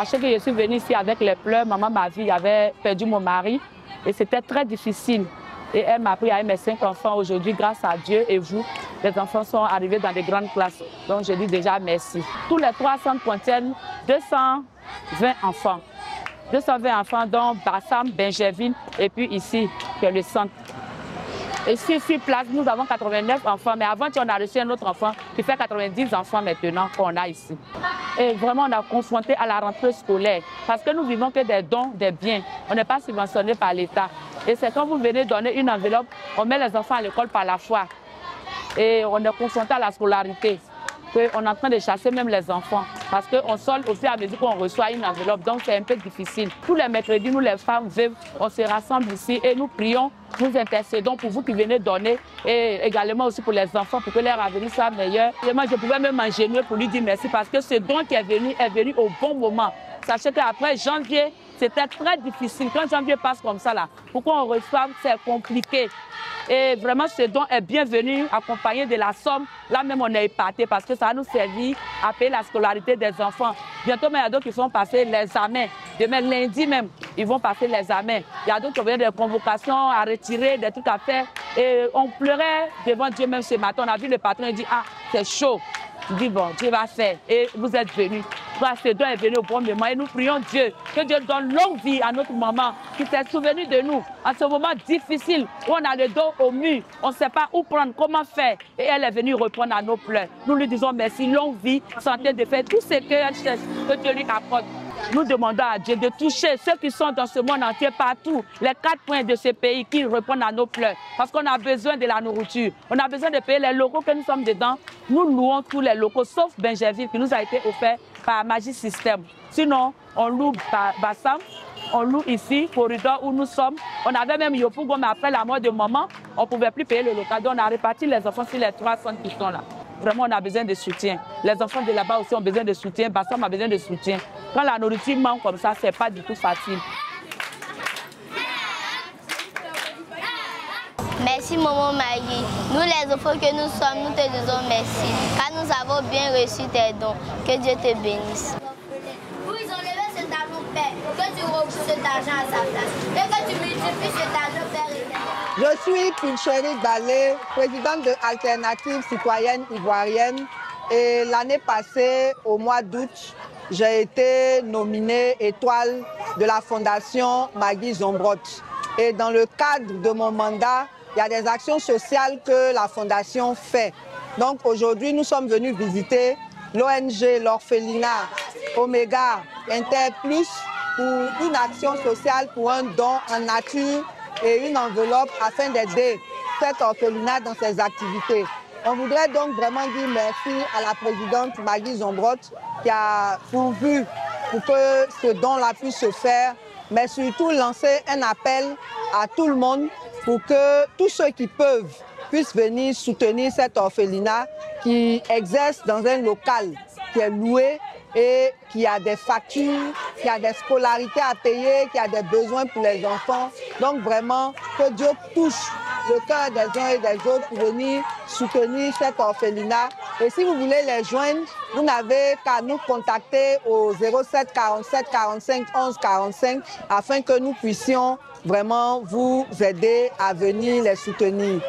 Sachez que je suis venue ici avec les pleurs. Maman m'a vu, j'avais perdu mon mari et c'était très difficile. Et elle m'a pris avec mes 5 enfants. Aujourd'hui, grâce à Dieu et vous, les enfants sont arrivés dans des grandes classes. Donc, je dis déjà merci. Tous les 3 centres contiennent 220 enfants. 220 enfants, dont Bassam, Benjerville et puis ici, qui est le centre. Et sur place, nous avons 89 enfants, mais avant, on a reçu un autre enfant qui fait 90 enfants maintenant qu'on a ici. Et vraiment, on a confronté à la rentrée scolaire parce que nous vivons que des dons, des biens. On n'est pas subventionné par l'État. Et c'est quand vous venez donner une enveloppe, on met les enfants à l'école par la foi. Et on est confronté à la scolarité. On est en train de chasser même les enfants parce qu'on solde au fur et à mesure qu'on reçoit une enveloppe. Donc, c'est un peu difficile. Tous les mercredis, nous, les femmes veuves, on se rassemble ici et nous prions, nous intercédons pour vous qui venez donner et également aussi pour les enfants pour que leur avenir soit meilleur. Et moi, je pouvais même m'engenouiller pour lui dire merci parce que ce don qui est venu au bon moment. Sachez qu'après janvier, c'était très difficile. Quand janvier passe comme ça, là, pour qu'on reçoive, c'est compliqué. Et vraiment, ce don est bienvenu, accompagné de la somme. Là même, on est épaté parce que ça va nous servir à payer la scolarité des enfants. Bientôt, il y a d'autres qui vont passer l'examen. Demain, lundi même, ils vont passer l'examen. Il y a d'autres qui ont des convocations à retirer, des trucs à faire. Et on pleurait devant Dieu même ce matin. On a vu le patron, il dit, ah, c'est chaud. Je dis, bon, Dieu va faire. Et vous êtes venus. Ce don est venu au bon moment. Et nous prions Dieu, que Dieu donne longue vie à notre maman qui s'est souvenue de nous en ce moment difficile où on a le dos au mur. On ne sait pas où prendre, comment faire. Et elle est venue reprendre à nos pleurs. Nous lui disons merci, longue vie, santé de faire tout ce qu'elle cherche, que Dieu lui apporte. Nous demandons à Dieu de toucher ceux qui sont dans ce monde entier partout, les 4 coins de ce pays qui répondent à nos pleurs. Parce qu'on a besoin de la nourriture. On a besoin de payer les locaux que nous sommes dedans. Nous louons tous les locaux, sauf Benjerville qui nous a été offert par Magie System. Sinon, on loue Bassam, on loue ici, corridor où nous sommes. On avait même Yopougon, mais après la mort de maman, on ne pouvait plus payer le local. Donc on a réparti les enfants sur les 3 centres qui sont là. Vraiment, on a besoin de soutien. Les enfants de là-bas aussi ont besoin de soutien. Bassam a besoin de soutien. Quand la nourriture manque comme ça, ce n'est pas du tout facile. Merci Maman Marie. Nous les enfants que nous sommes, nous te disons merci. Car nous avons bien reçu tes dons. Que Dieu te bénisse. Vous, ils ont levé cet argent, Père, que tu repousses cet argent à sa place. Et que tu multiplies cet argent, Père éternel. Je suis Pulchérie Balé, présidente de Alternative Citoyenne Ivoirienne. Et l'année passée, au mois d'août, j'ai été nominée étoile de la Fondation Magui Zombrot. Et dans le cadre de mon mandat, il y a des actions sociales que la Fondation fait. Donc aujourd'hui, nous sommes venus visiter l'ONG, l'orphelinat, Omega, Interplus pour une action sociale pour un don en nature et une enveloppe afin d'aider cet orphelinat dans ses activités. On voudrait donc vraiment dire merci à la présidente Magui Zombrot qui a pourvu pour que ce don-là puisse se faire, mais surtout lancer un appel à tout le monde pour que tous ceux qui peuvent puissent venir soutenir cet orphelinat qui exerce dans un local qui est loué et qui a des factures, qui a des scolarités à payer, qui a des besoins pour les enfants. Donc vraiment, que Dieu touche le cœur des uns et des autres pour venir soutenir cet orphelinat. Et si vous voulez les joindre, vous n'avez qu'à nous contacter au 07 47 45 11 45 afin que nous puissions vraiment vous aider à venir les soutenir.